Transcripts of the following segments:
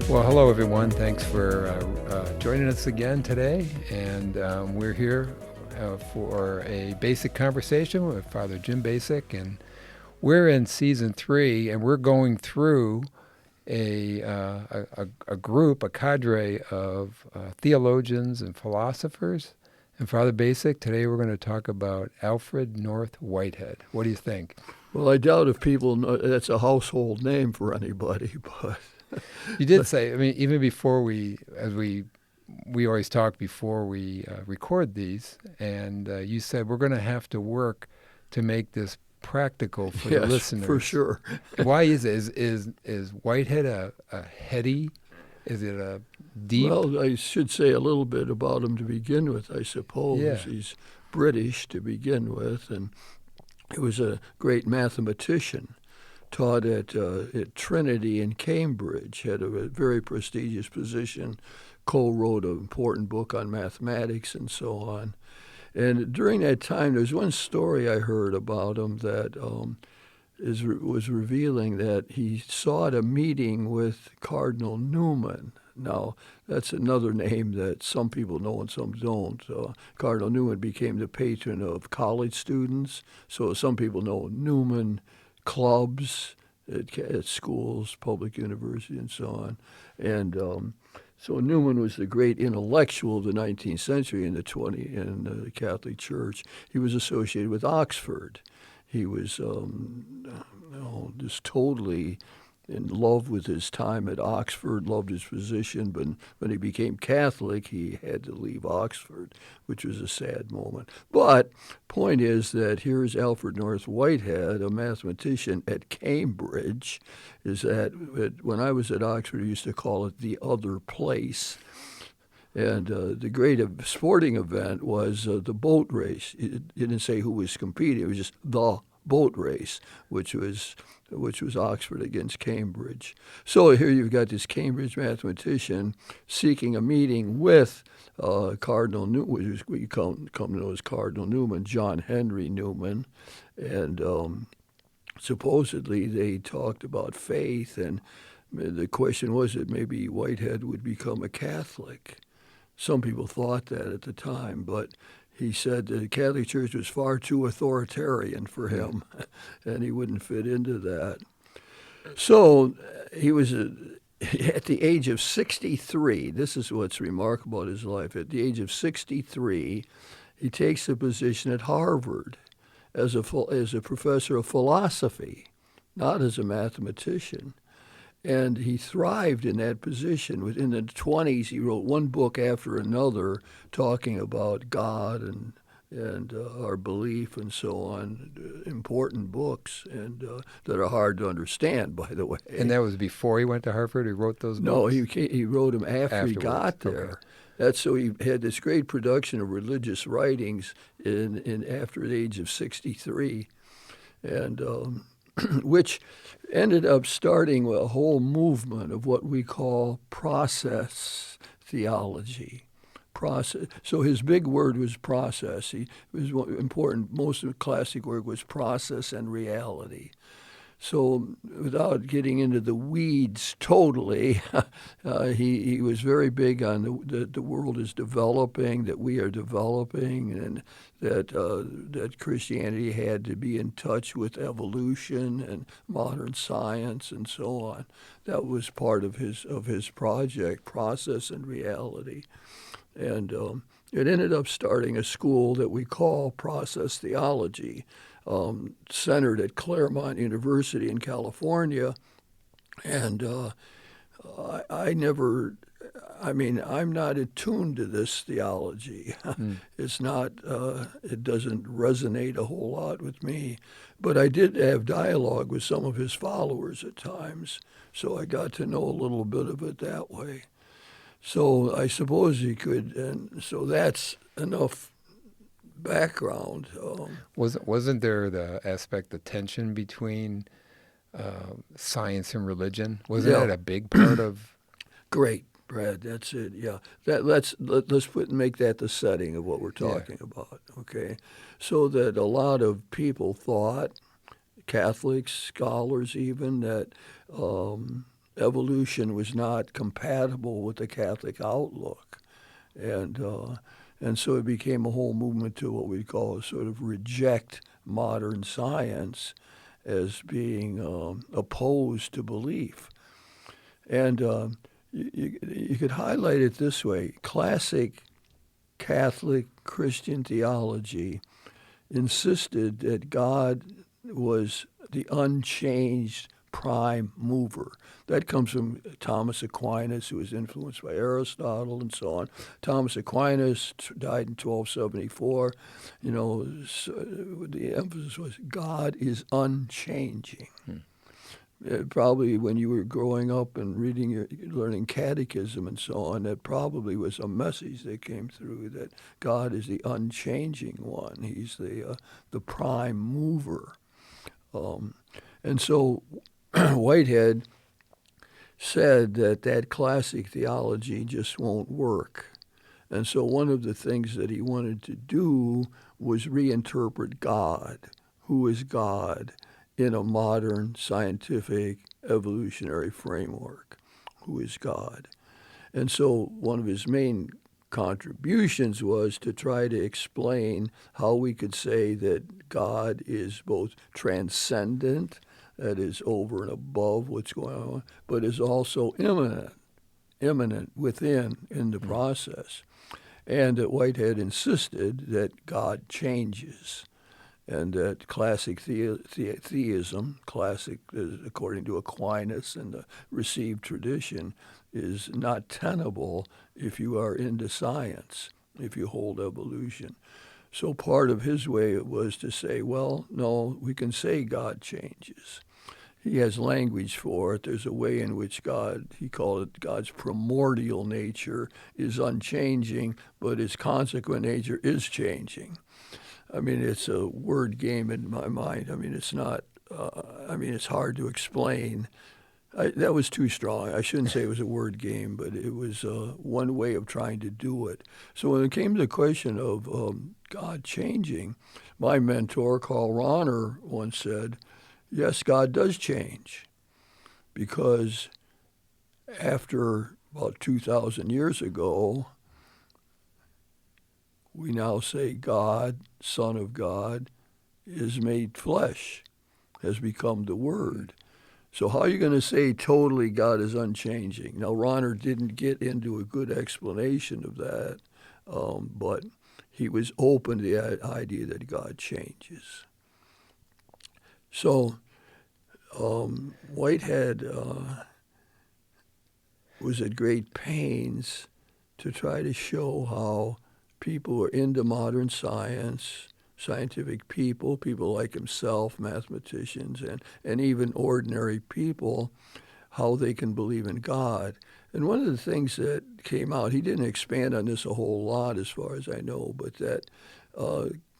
Well, hello everyone. Thanks for joining us again today, and we're here for a basic conversation with Father Jim Bacik, and we're in season 3, and we're going through a group, a cadre of theologians and philosophers. And Father Bacik, today we're going to talk about Alfred North Whitehead. What do you think? Well, I doubt if people know that's a household name for anybody, but You did say, I mean, even before we always talk before we record these, and you said we're going to have to work to make this practical for the yes, listeners. for sure. Why is it? Is Whitehead a heady? Is it a deep? Well, I should say a little bit about him to begin with, I suppose. Yeah. He's British to begin with, and he was a great mathematician. Taught at Trinity in Cambridge, had a very prestigious position, co-wrote an important book on mathematics and so on. And during that time, there's one story I heard about him that was revealing that he sought a meeting with Cardinal Newman. Now, that's another name that some people know and some don't. Cardinal Newman became the patron of college students, so some people know Newman clubs at schools, public university, and so on. And so Newman was the great intellectual of the 19th century in the Catholic Church. He was associated with Oxford. He was just totally in love with his time at Oxford, loved his position, but when he became Catholic, he had to leave Oxford, which was a sad moment. But point is that here's Alfred North Whitehead, a mathematician at Cambridge, is that when I was at Oxford, we used to call it the other place. And the great sporting event was the boat race. It didn't say who was competing. It was just the boat race, which was Oxford against Cambridge. So here you've got this Cambridge mathematician seeking a meeting with Cardinal Newman, which we come to know as Cardinal Newman, John Henry Newman, and supposedly they talked about faith, and the question was that maybe Whitehead would become a Catholic. Some people thought that at the time, but he said the Catholic Church was far too authoritarian for him, and he wouldn't fit into that. So he was at the age of 63. This is what's remarkable about his life. At the age of 63, he takes a position at Harvard as a professor of philosophy, not as a mathematician. And he thrived in that position. In the 20s, he wrote one book after another talking about God and our belief and so on, important books and that are hard to understand, by the way. And that was before he went to Harvard? He wrote those books? No, he wrote them after he got there. Okay. That's so he had this great production of religious writings in after the age of 63, and which ended up starting a whole movement of what we call process theology. Process. So his big word was process. He was important. Most of the classic work was process and reality. So without getting into the weeds totally, he was very big on that the world is developing, that we are developing, and that Christianity had to be in touch with evolution and modern science and so on. That was part of his project, Process and Reality. And it ended up starting a school that we call Process Theology, centered at Claremont University in California. And I'm not attuned to this theology. It's not, it doesn't resonate a whole lot with me. But I did have dialogue with some of his followers at times, so I got to know a little bit of it that way. So I suppose he could, and so that's enough background. Wasn't there the aspect, the tension between science and religion? Wasn't that a big part of? Great, Brad. That's it. Yeah. Let's make that the setting of what we're talking about. Okay, so that a lot of people thought, Catholics, scholars even, that evolution was not compatible with the Catholic outlook. And so it became a whole movement to what we call sort of reject modern science as being opposed to belief. And you could highlight it this way. Classic Catholic Christian theology insisted that God was the unchanged prime mover. That comes from Thomas Aquinas, who was influenced by Aristotle and so on. Thomas Aquinas died in 1274. The emphasis was God is unchanging. Probably when you were growing up and learning catechism and so on, that probably was a message that came through, that God is the unchanging one. He's the prime mover. And so Whitehead said that classic theology just won't work. And so one of the things that he wanted to do was reinterpret God. Who is God? In a modern scientific evolutionary framework. Who is God? And so one of his main contributions was to try to explain how we could say that God is both transcendent, that is over and above what's going on, but is also immanent within in the process. And that Whitehead insisted that God changes. And that classic theism, classic according to Aquinas and the received tradition, is not tenable if you are into science, if you hold evolution. So part of his way was to say, well, no, we can say God changes. He has language for it. There's a way in which God, he called it God's primordial nature, is unchanging, but his consequent nature is changing. I mean, it's a word game in my mind. I mean, it's not, it's hard to explain. That was too strong. I shouldn't say it was a word game, but it was one way of trying to do it. So when it came to the question of God changing, my mentor, Karl Rahner, once said, yes, God does change, because after about 2,000 years ago, we now say God, Son of God, is made flesh, has become the Word. So how are you going to say totally God is unchanging? Now, Rahner didn't get into a good explanation of that, but he was open to the idea that God changes. So Whitehead was at great pains to try to show how people who are into modern science, scientific people like himself, mathematicians, and even ordinary people, how they can believe in God. And one of the things that came out, he didn't expand on this a whole lot as far as I know, but that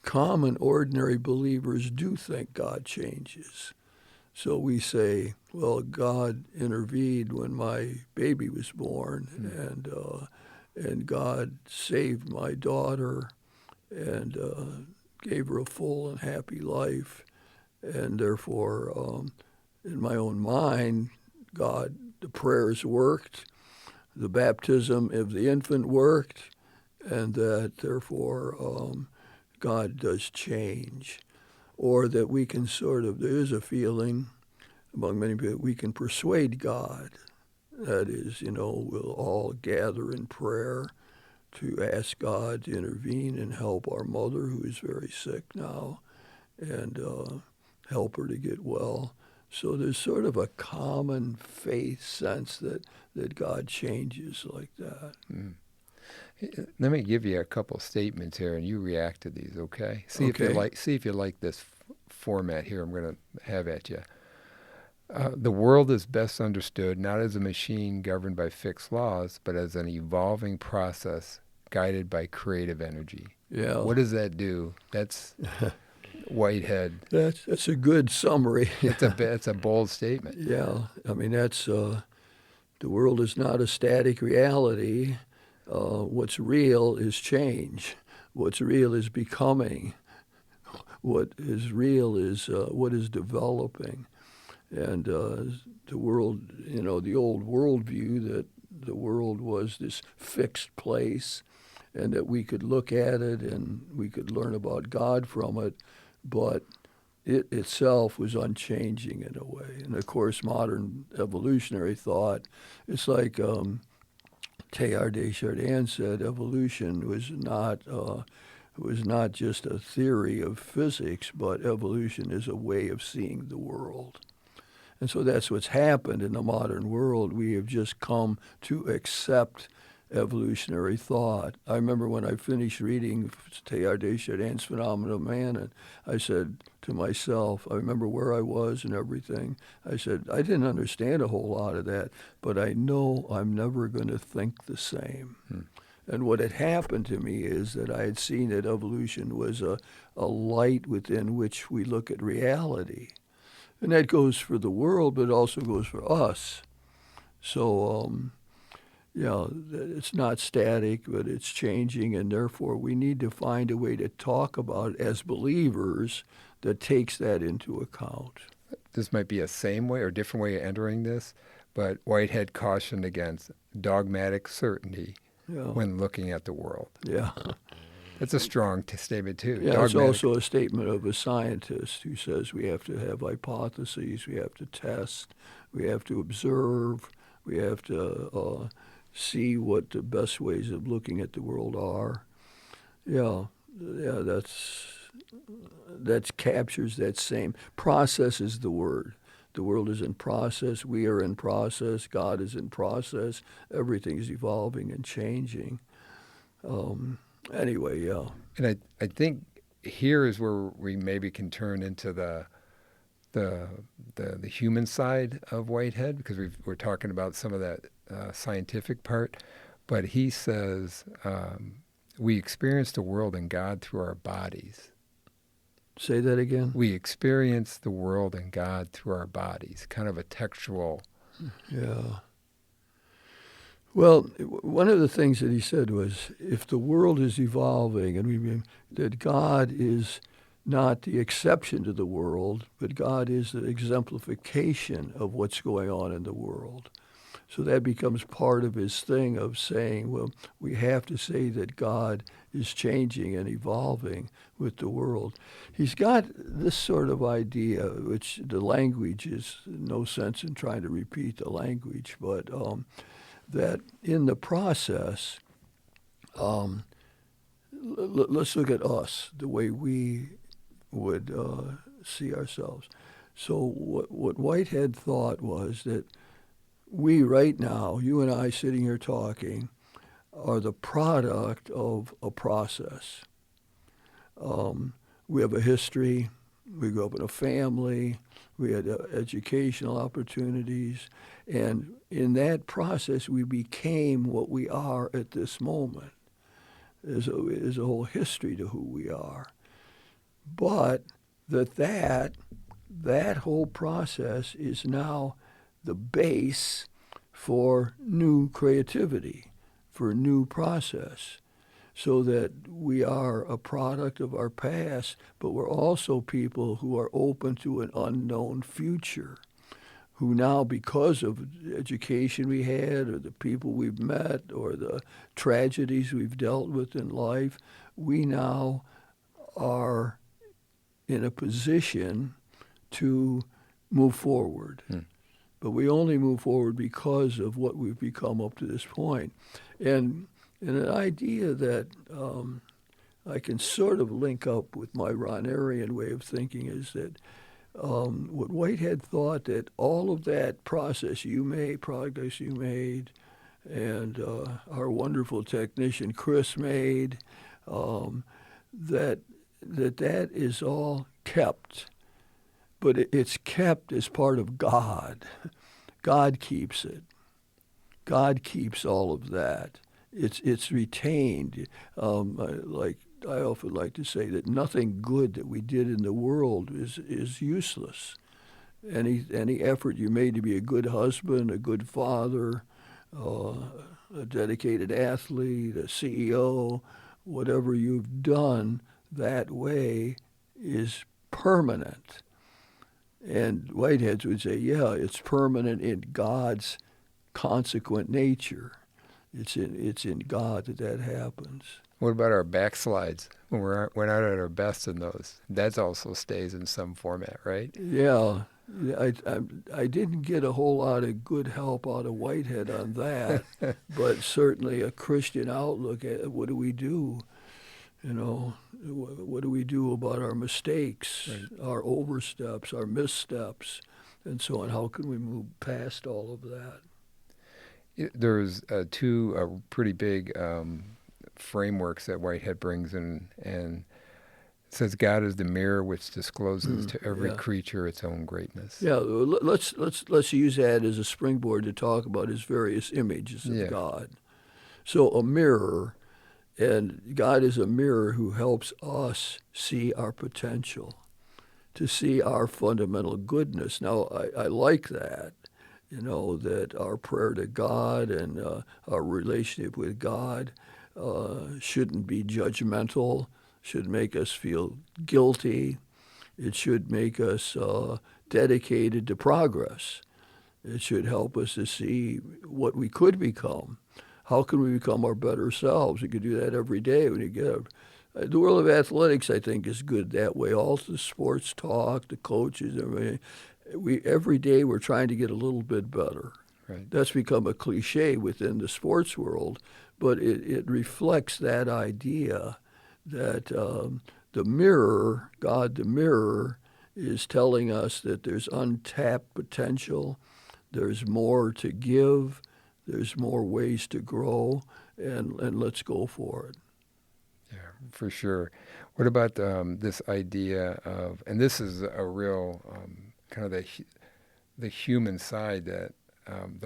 common, ordinary believers do think God changes. So we say, well, God intervened when my baby was born, and God saved my daughter and gave her a full and happy life. And therefore, in my own mind, God, the prayers worked, the baptism of the infant worked, and that therefore God does change. Or that we can there is a feeling among many people, we can persuade God. That is, we'll all gather in prayer to ask God to intervene and help our mother, who is very sick now, and help her to get well. So there's sort of a common faith sense that God changes like that. Mm. Let me give you a couple statements here, and you react to these, okay? See if you like this format here I'm going to have at you. The world is best understood not as a machine governed by fixed laws, but as an evolving process guided by creative energy. Yeah. What does that do? That's Whitehead. That's a good summary. It's a bold statement. Yeah. I mean, that's the world is not a static reality. What's real is change. What's real is becoming. What is real is what is developing. And the world, the old worldview that the world was this fixed place and that we could look at it and we could learn about God from it, but it itself was unchanging in a way. And of course, modern evolutionary thought, it's like Teilhard de Chardin said, evolution was not just a theory of physics, but evolution is a way of seeing the world. And so that's what's happened in the modern world. We have just come to accept evolutionary thought. I remember when I finished reading Teilhard de Chardin's Phenomena of Man, and I said to myself, I remember where I was and everything. I said, I didn't understand a whole lot of that, but I know I'm never going to think the same. And what had happened to me is that I had seen that evolution was a light within which we look at reality. And that goes for the world, but it also goes for us. So, it's not static, but it's changing, and therefore we need to find a way to talk about it as believers that takes that into account. This might be a same way or different way of entering this, but Whitehead cautioned against dogmatic certainty when looking at the world. Yeah. That's a strong statement, too. Yeah, it's also a statement of a scientist who says we have to have hypotheses, we have to test, we have to observe, we have to see what the best ways of looking at the world are. That captures that same. Process is the word. The world is in process. We are in process. God is in process. Everything is evolving and changing. Anyway, yeah. And I think here is where we maybe can turn into the human side of Whitehead, because we're talking about some of that scientific part. But he says we experience the world and God through our bodies. Say that again? We experience the world and God through our bodies, kind of a textual. Yeah. Well, one of the things that he said was, if the world is evolving, and that God is not the exception to the world, but God is the exemplification of what's going on in the world. So that becomes part of his thing of saying, well, we have to say that God is changing and evolving with the world. He's got this sort of idea, which the language is no sense in trying to repeat the language, but that in the process, let's look at us, the way we would see ourselves. So what Whitehead thought was that we right now, you and I sitting here talking, are the product of a process. We have a history. We grew up in a family. We had educational opportunities. And in that process, we became what we are at this moment. There's a whole history to who we are. But that whole process is now the base for new creativity, for new process, so that we are a product of our past, but we're also people who are open to an unknown future, who now, because of the education we had or the people we've met or the tragedies we've dealt with in life, we now are in a position to move forward. But we only move forward because of what we've become up to this point. And an idea that I can sort of link up with my Ronerian way of thinking is that what Whitehead thought, that all of that progress you made, and our wonderful technician Chris made, that is all kept. But it's kept as part of God. God keeps it. God keeps all of that. It's retained. Like I often like to say that nothing good that we did in the world is useless. Any effort you made to be a good husband, a good father, a dedicated athlete, a CEO, whatever you've done that way is permanent. And Whiteheads would say, yeah, it's permanent in God's consequent nature. It's in God that happens. What about our backslides when we're not at our best in those? That also stays in some format, right? Yeah, I didn't get a whole lot of good help out of Whitehead on that, but certainly a Christian outlook at what do we do? You know, what do we do about our mistakes, Right. our oversteps, our missteps, and so on? How can we move past all of that? There's two pretty big frameworks that Whitehead brings in, and it says God is the mirror which discloses to every Yeah. creature its own greatness. Yeah, let's use that as a springboard to talk about his various images of Yeah. God. So a mirror, and God is a mirror who helps us see our potential, to see our fundamental goodness. Now, I like that, that our prayer to God and our relationship with God shouldn't be judgmental, should make us feel guilty. It should make us dedicated to progress. It should help us to see what we could become. How can we become our better selves? You can do that every day when you get up. The world of athletics, I think, is good that way. All the sports talk, the coaches, everything. Every day we're trying to get a little bit better. Right. That's become a cliche within the sports world, but it reflects that idea that the mirror, God the mirror, is telling us that there's untapped potential, there's more to give, there's more ways to grow, and let's go for it. Yeah, for sure. What about this idea of, and this is a real kind of the human side that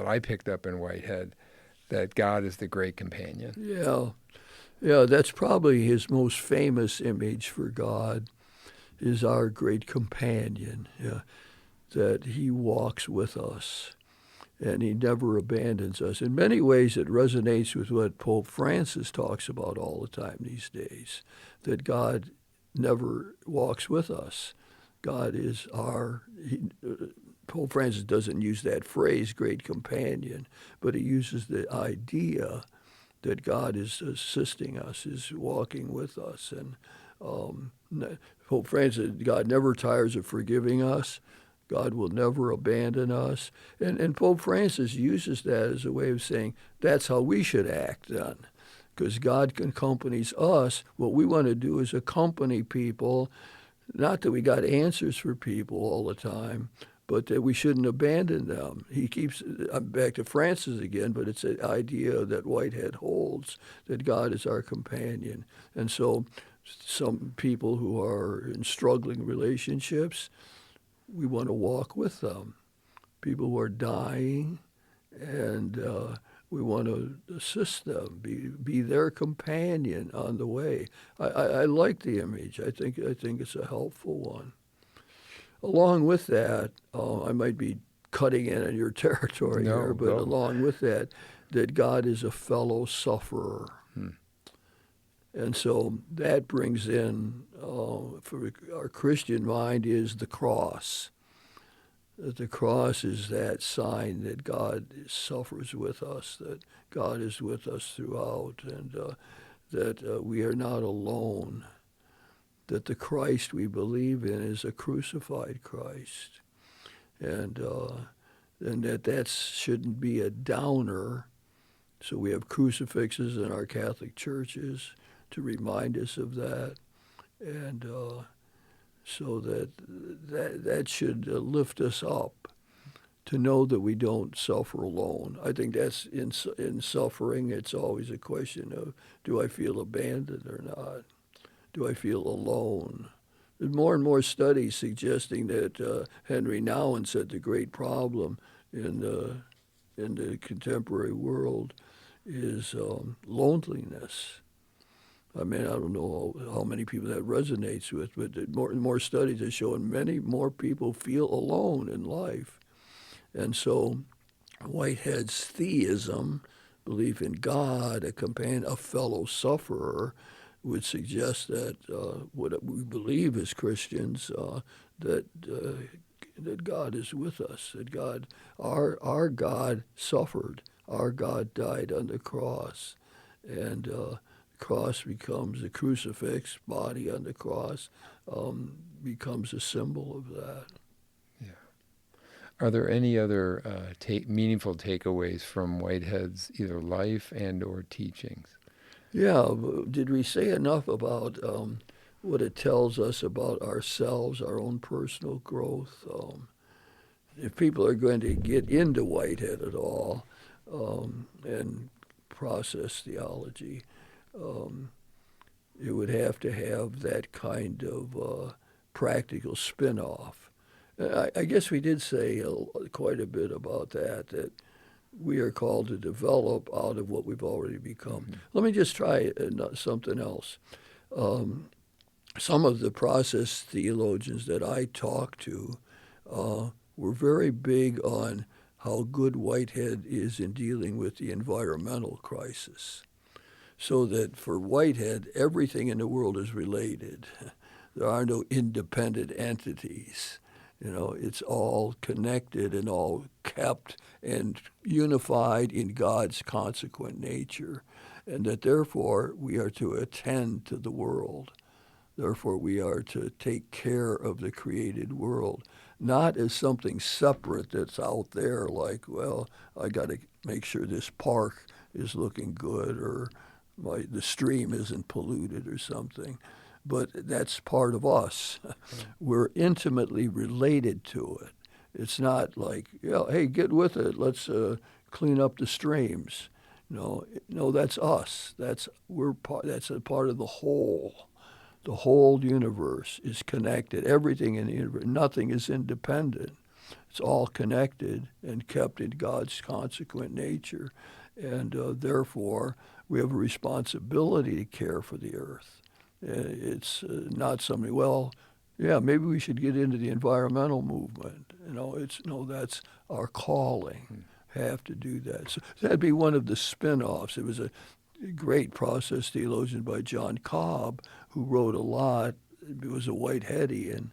I picked up in Whitehead, that God is the great companion. Yeah, that's probably his most famous image for God, is our great companion, that he walks with us and he never abandons us. In many ways, it resonates with what Pope Francis talks about all the time these days, that God never walks with us. God is Pope Francis doesn't use that phrase, great companion, but he uses the idea that God is assisting us, is walking with us. And Pope Francis, God never tires of forgiving us. God will never abandon us. And Pope Francis uses that as a way of saying that's how we should act then. Because God accompanies us. What we want to do is accompany people, not that we got answers for people all the time, but that we shouldn't abandon them. He keeps, I'm back to Francis again, but it's an idea that Whitehead holds, that God is our companion. And so some people who are in struggling relationships, we want to walk with them. People who are dying, and we want to assist them, be their companion on the way. I like the image. I think it's a helpful one. Along with that, I might be cutting in on your territory No, here, but go. along with that God is a fellow sufferer. And so that brings in, for our Christian mind, is the cross. That the cross is that sign that God suffers with us, that God is with us throughout, and that we are not alone. That the Christ we believe in is a crucified Christ, and that shouldn't be a downer. So we have crucifixes in our Catholic churches to remind us of that, and so that should lift us up to know that we don't suffer alone. I think that's in suffering. It's always a question of, do I feel abandoned or not? Do I feel alone? There's more and more studies suggesting that Henry Nouwen said the great problem in the contemporary world is loneliness. I mean, I don't know how many people that resonates with, but more and more studies are showing many more people feel alone in life. And so Whitehead's theism, belief in God, a companion, a fellow sufferer, would suggest that what we believe as Christians, that that God is with us, that our God suffered, our God died on the cross, and the cross becomes the crucifix, body on the cross, becomes a symbol of that. Yeah. Are there any other meaningful takeaways from Whitehead's either life and or teachings? Yeah, did we say enough about what it tells us about ourselves, our own personal growth? If people are going to get into Whitehead at all and process theology, it would have to have that kind of practical spin-off. I guess we did say quite a bit about that we are called to develop out of what we've already become. Mm-hmm. Let me just try something else. Some of the process theologians that I talked to were very big on how good Whitehead is in dealing with the environmental crisis. So that for Whitehead, everything in the world is related. There are no independent entities. It's all connected and all kept and unified in God's consequent nature, and that therefore we are to attend to the world. Therefore we are to take care of the created world, not as something separate that's out there like, well, I got to make sure this park is looking good or the stream isn't polluted or something. But that's part of us. We're intimately related to it. It's not like, hey, get with it. Let's clean up the streams. No, that's us. That's a part of the whole. The whole universe is connected. Everything in the universe, nothing is independent. It's all connected and kept in God's consequent nature. And therefore, we have a responsibility to care for the earth. It's not something, maybe we should get into the environmental movement. That's our calling. Have to do that. So that'd be one of the spin-offs. It was a great process theologian by John Cobb who wrote a lot. It was a Whiteheadian,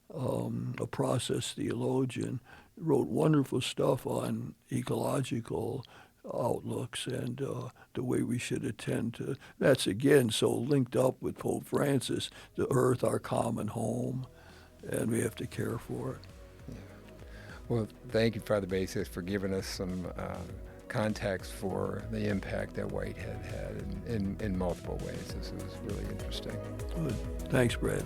a process theologian, wrote wonderful stuff on ecological outlooks and the way we should attend to. That's again so linked up with Pope Francis, the earth, our common home, and we have to care for it. Yeah. Well, thank you, Fr Bacik, for giving us some context for the impact that Whitehead had in multiple ways. This was really interesting. Good. Thanks, Brad.